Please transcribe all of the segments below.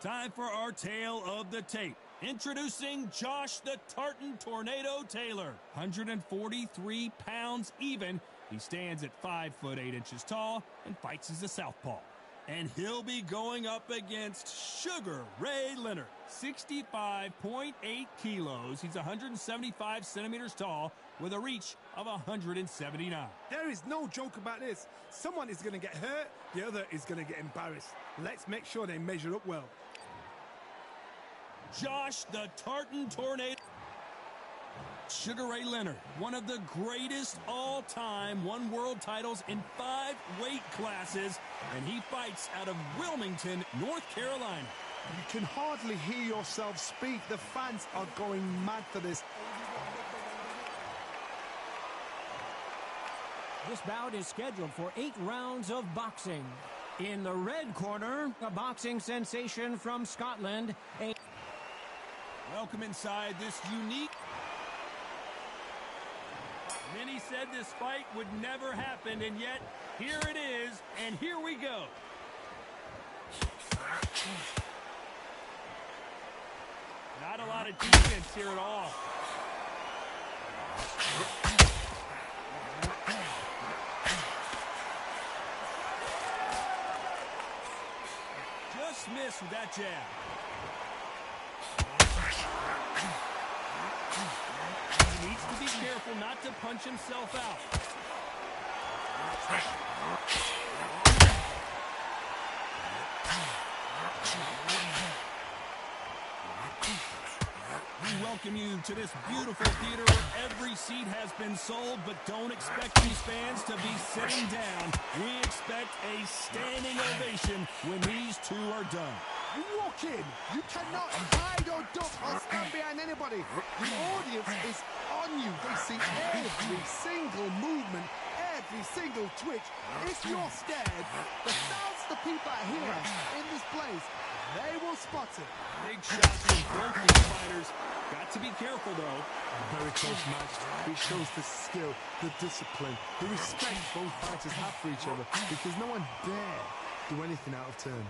Time for our tale of the tape. Introducing Josh the Tartan Tornado Taylor. 143 pounds even. He stands at 5 foot 8 inches tall and fights as a southpaw. And he'll be going up against Sugar Ray Leonard. 65.8 kilos. He's 175 centimeters tall with a reach of 179. There is no joke about this. Someone is going to get hurt, the other is going to get embarrassed. Let's make sure they measure up well. Josh the Tartan Tornado. Sugar Ray Leonard, one of the greatest all-time, won world titles in 5 weight classes, and he fights out of Wilmington, North Carolina. You can hardly hear yourself speak. The fans are going mad for this. This bout is scheduled for 8 rounds of boxing. In the red corner, a boxing sensation from Scotland. Welcome inside this unique... Many said this fight would never happen, and yet here it is, and here we go. Not a lot of defense here at all. Just missed with that jab. He needs to be careful not to punch himself out. We welcome you to this beautiful theater where every seat has been sold, but don't expect these fans to be sitting down. We expect a standing ovation when these two are done. You walk in, you cannot hide or duck or stand behind anybody. The audience is on you. They see every single movement, every single twitch. If you're scared, the thousands of people are here in this place. They will spot it. Big shots from both these fighters. Got to be careful, though. A very close match. It shows the skill, the discipline, the respect both fighters have for each other, because no one dare do anything out of turn.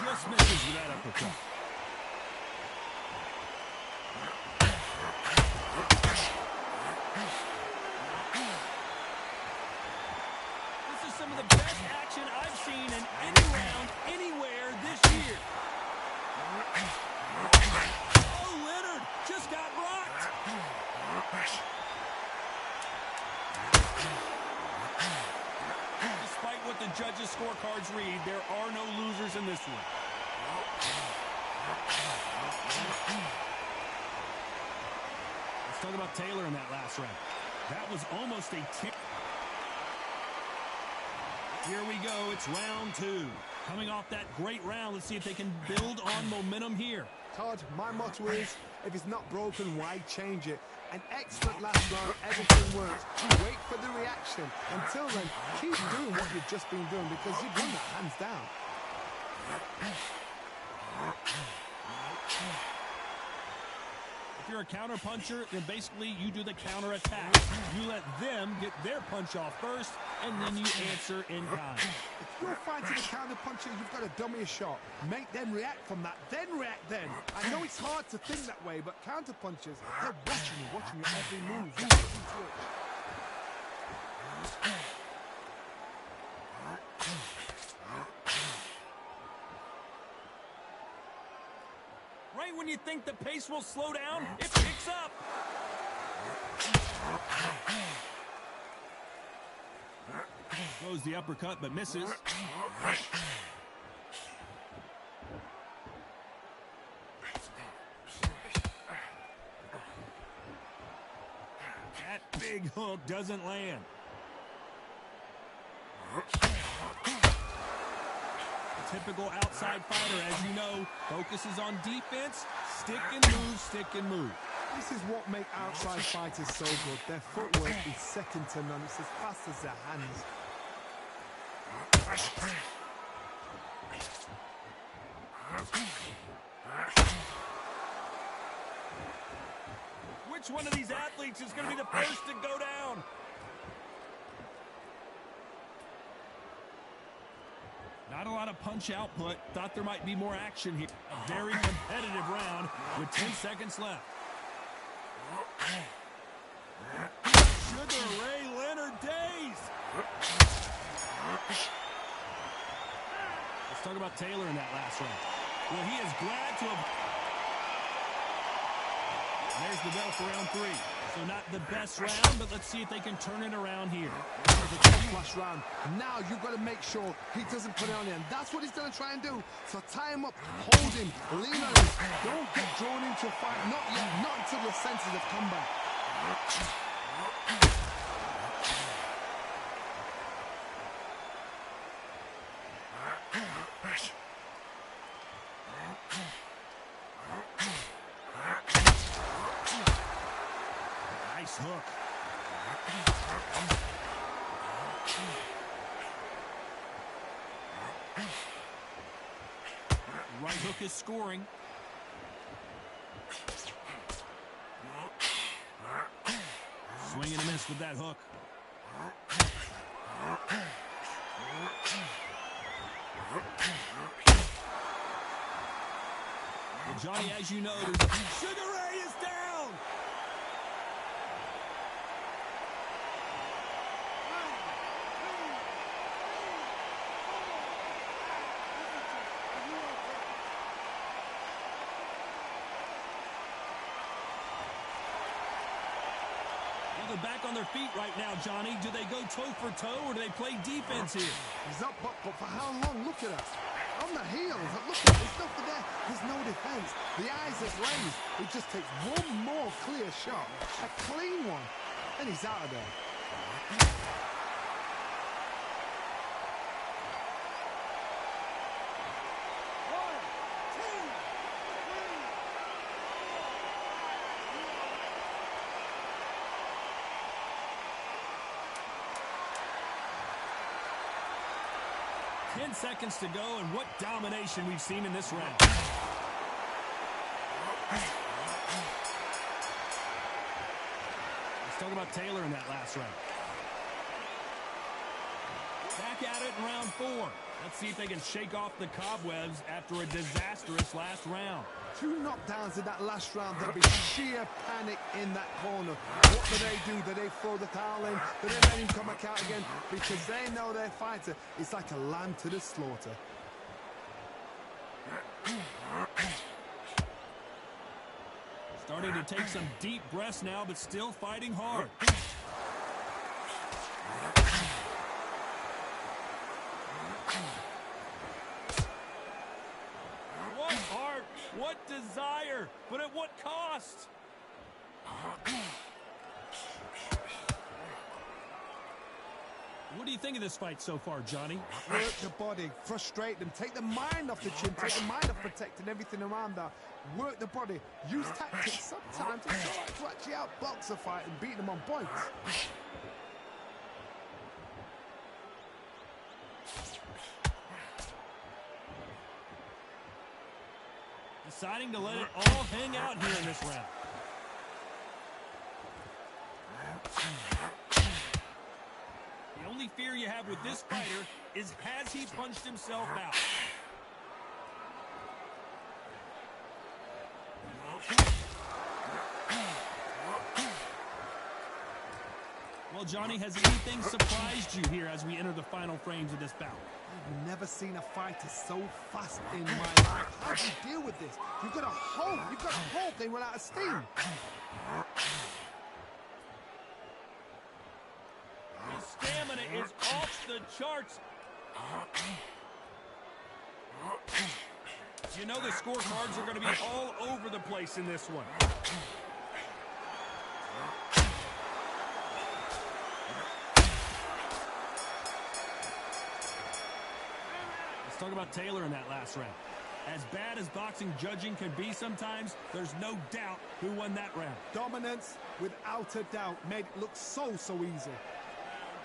Just misses with that uppercut. This is some of the best action I've seen in any round, anywhere this year. Oh, Leonard just got rocked. Despite what the judges' scorecards read, there are no losers in this one. Let's talk about Taylor in that last round. That was almost a tip. Here we go. It's round 2. Coming off that great round, let's see if they can build on momentum here. Todd, my motto is, if it's not broken, why change it? An excellent last round, everything works. Wait for the reaction. Until then, keep doing what you've just been doing, because you've won that hands down. If you're a counter puncher, then basically you do the counter attack. You let them get their punch off first, and then you answer in kind. If you're fighting a counter puncher, you've got to dummy a shot. Make them react from that, then react then. I know it's hard to think that way, but counter punchers, they're watching your every move. That's the key to it. Right when you think the pace will slow down, it picks up. Throws the uppercut, but misses. That big hook doesn't land. Typical outside fighter, as you know, focuses on defense, stick and move, stick and move. This is what makes outside fighters so good. Their footwork is second to none. It's as fast as their hands. Which one of these athletes is going to be the first to go down? Not a lot of punch output. Thought there might be more action here. A very competitive round with 10 seconds left. Sugar Ray Leonard days. Let's talk about Taylor in that last round. Well, he is glad to have... There's the bell for round 3. So not the best round, but let's see if they can turn it around here. The top last round. Now you've got to make sure he doesn't put it on you. And that's what he's going to try and do. So tie him up, hold him, lean on him. Don't get drawn into a fight. Not yet. Not until the senses have come back. Nice hook. Right hook is scoring. Swing and a miss with that hook. Well, Johnny, as you know, Sugar Ray is down. They're back on their feet right now, Johnny. Do they go toe for toe or do they play defense here? He's up, but for how long? Look at us. On the heels. Look at there's nothing there. There's no defense. The eyes is raised. It just takes one more clear shot. A clean one. And he's out of there. 10 seconds to go, and what domination we've seen in this round. Let's talk about Taylor in that last round. Back at it in round 4. Let's see if they can shake off the cobwebs after a disastrous last round. 2 knockdowns in that last round. There'll be sheer panic in that corner. What do? Do they throw the towel in? Do they let him come back out again? Because they know their fighter is like a lamb to the slaughter. Starting to take some deep breaths now, but still fighting hard. What heart, what desire, but at what cost? What do you think of this fight so far, Johnny? Work the body, frustrate them, take the mind off the chin, take the mind off protecting everything around that. Work the body, use tactics sometimes to actually outbox a fight and beat them on points. Deciding to let it all hang out here in this round. The only fear you have with this fighter is, has he punched himself out? Well, Johnny, has anything surprised you here as we enter the final frames of this bout? I've never seen a fighter so fast in my life. How do you deal with this? You've got to hope they run out of steam. His stamina is off the charts. You know the scorecards are going to be all over the place in this one. Let's talk about Taylor in that last round. As bad as boxing judging can be sometimes, there's no doubt who won that round. Dominance, without a doubt, made it look so easy.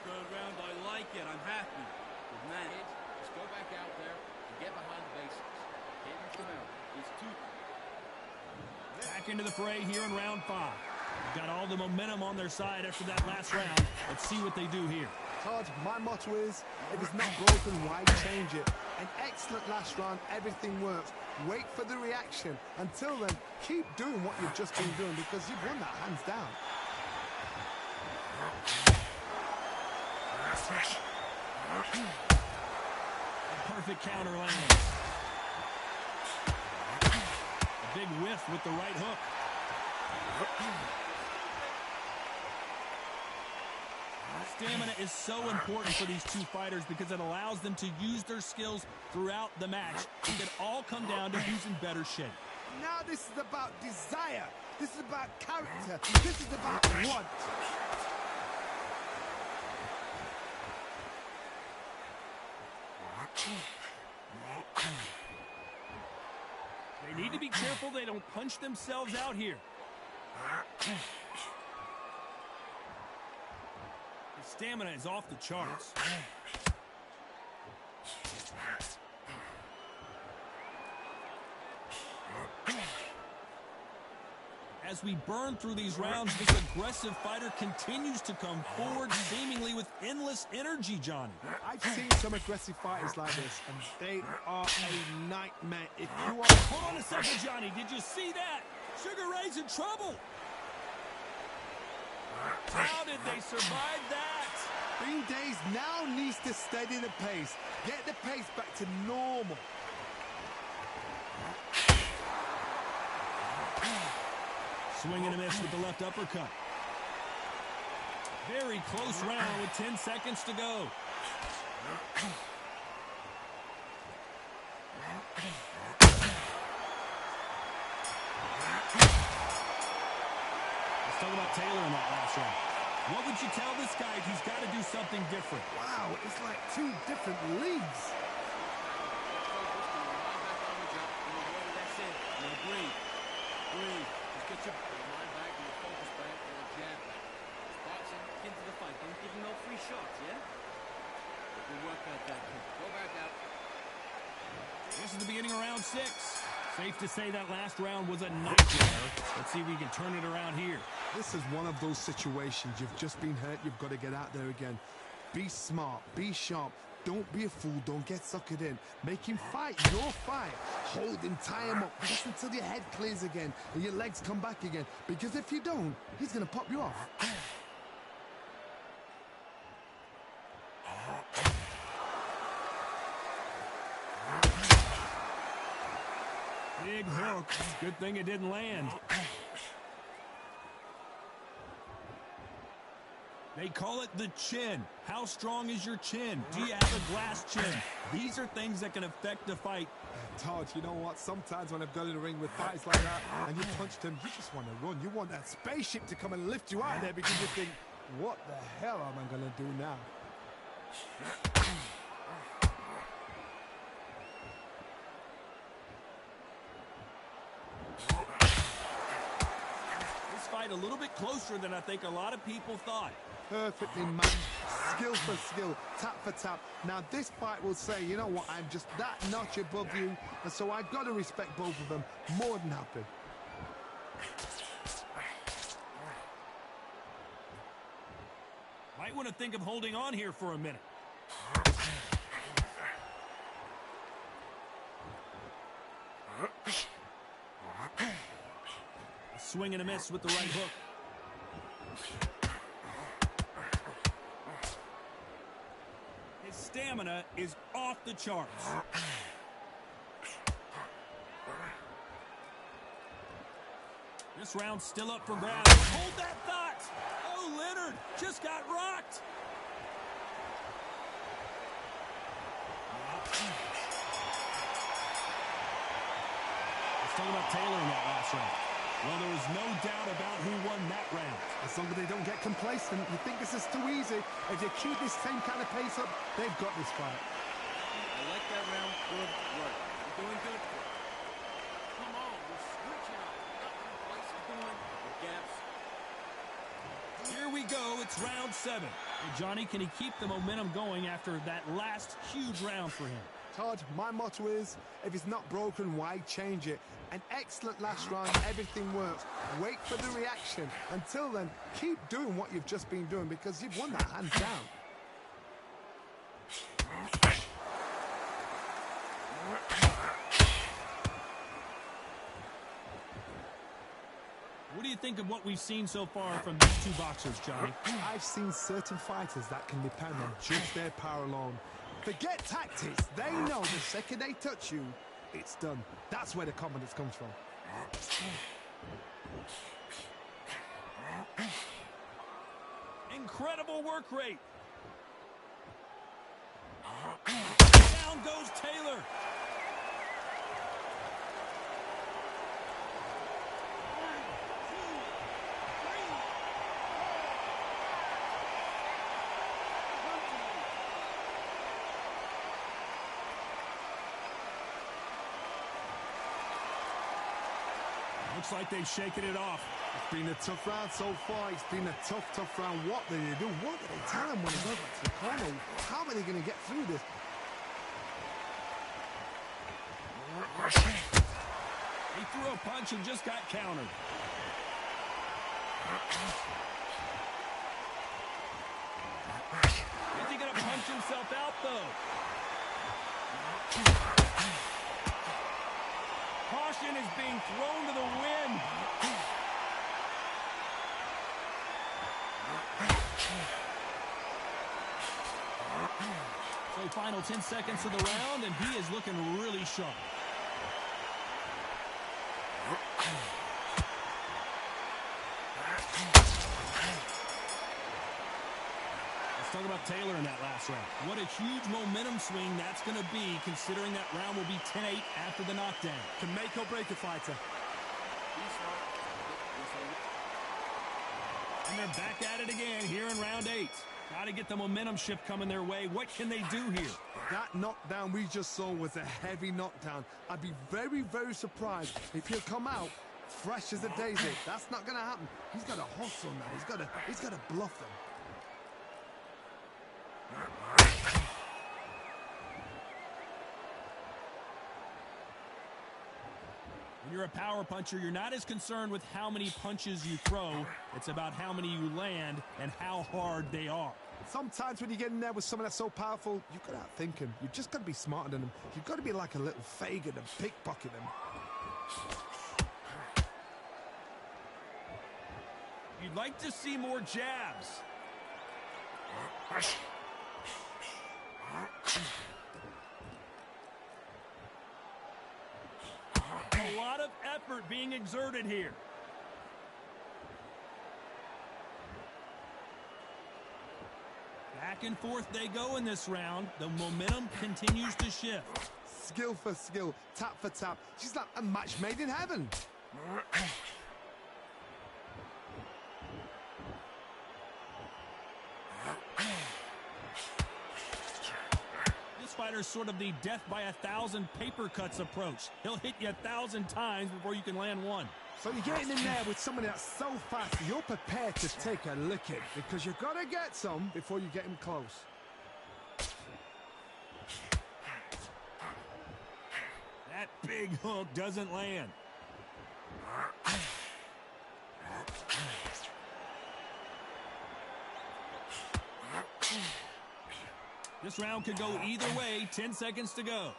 Good round, I like it. I'm happy. Good man. Just go back out there and get behind the basics. Hitting them out. It's too. Back into the fray here in round 5. They've got all the momentum on their side after that last round. Let's see what they do here. Todd, my motto is, if it's not broken, why change it? An excellent last round, everything works. Wait for the reaction. Until then, keep doing what you've just been doing because you've won that hands down. A perfect counter lands. A big whiff with the right hook. Stamina is so important for these two fighters because it allows them to use their skills throughout the match. It can all come down to who's in better shape. Now this is about desire. This is about character. This is about want. They need to be careful they don't punch themselves out here. His stamina is off the charts. As we burn through these rounds, this aggressive fighter continues to come forward, seemingly with endless energy, Johnny. I've seen some aggressive fighters like this, and they are a nightmare. If you are... Hold on a second, Johnny. Did you see that? Sugar Ray's in trouble. How did they survive that? Bean Days now needs to steady the pace. Get the pace back to normal. Swing and a miss with the left uppercut. Very close round with 10 seconds to go. Let's talk about Taylor in that last round. What would you tell this guy if he's got to do something different? Wow, it's like two different leagues. That's it. Now breathe. Breathe. Just get your mind back and your focus back and your jab back. It's boxing. Get into the fight. Don't give him no free shots, yeah? Good work out that kid. Go back out. This is the beginning of round 6. Safe to say that last round was a nightmare. Let's see if we can turn it around here. This is one of those situations. You've just been hurt. You've got to get out there again. Be smart. Be sharp. Don't be a fool. Don't get suckered in. Make him fight your fight. Hold him, tie him up, just until your head clears again and your legs come back again. Because if you don't, he's going to pop you off. Big hook. Good thing it didn't land. They call it the chin. How strong is your chin? Do you have a glass chin? These are things that can affect the fight. Todd, you know what? Sometimes when I've gone in the ring with fighters like that and you punched him, you just want to run. You want that spaceship to come and lift you out there because you think, what the hell am I going to do now? This fight a little bit closer than I think a lot of people thought. Perfectly matched, skill for skill, tap for tap. Now this fight will say, you know what, I'm just that notch above you, and so I've got to respect both of them. More than happy. Might want to think of holding on here for a minute. A swing and a miss with the right hook. His stamina is off the charts. This round's still up for grabs. Hold that thought! Oh, Leonard just got rocked. Let's talk about Taylor in that last round. Well, there was no doubt about who won that round. As long as they don't get complacent, you think this is too easy. If you keep this same kind of pace up, they've got this fight. I like that round. Good work. You're doing good. Come on, we're switching up. The gaps. Here we go. It's round 7. And Johnny, can he keep the momentum going after that last huge round for him? Todd, my motto is, if it's not broken, why change it? An excellent last round, everything works. Wait for the reaction. Until then, keep doing what you've just been doing because you've won that hands down. think of what we've seen so far from these two boxers, Johnny? I've seen certain fighters that can depend on just their power alone. Forget tactics. They know the second they touch you, it's done. That's where the confidence comes from. Incredible work rate. Down goes Taylor. Looks like they've shaken it off. It's been a tough round so far. It's been a tough round. What do they do? What do they tell him when he goes back to the corner? How are they going to get through this? He threw a punch and just got countered. Is he going to punch himself out, though? Caution is being thrown to the wind. So final 10 seconds of the round, and he is looking really sharp. Let's talk about Taylor in that last round. What a huge momentum swing that's going to be, considering that round will be 10-8 after the knockdown. Can make or break a fighter. And they're back at it again here in round 8. Got to get the momentum shift coming their way. What can they do here? That knockdown we just saw was a heavy knockdown. I'd be very, very surprised if he'll come out fresh as a daisy. That's not going to happen. He's got to hustle now. He's got to bluff them. When you're a power puncher, you're not as concerned with how many punches you throw. It's about how many you land and how hard they are. Sometimes when you get in there with someone that's so powerful, you've got to outthink him. You've just got to be smarter than him. You've got to be like a little Fagin and pickpocket him. You'd like to see more jabs. A lot of effort being exerted here. Back and forth they go in this round. The momentum continues to shift. Skill for skill, tap for tap. She's like a match made in heaven. This fighter's sort of the death by 1,000 paper cuts approach. He'll hit you 1,000 times before you can land one. So you're getting in there with somebody that's so fast, you're prepared to take a licking because you've got to get some before you get him close. That big hook doesn't land. This round could go either way. 10 seconds to go.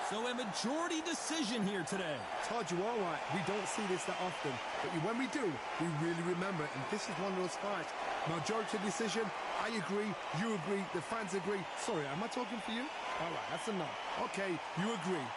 So a majority decision here today. Told you all right, we don't see this that often, but when we do, we really remember it, and this is one of those fights. Majority decision, I agree, you agree, the fans agree. Sorry, am I talking for you? All right, that's enough. Okay, you agree.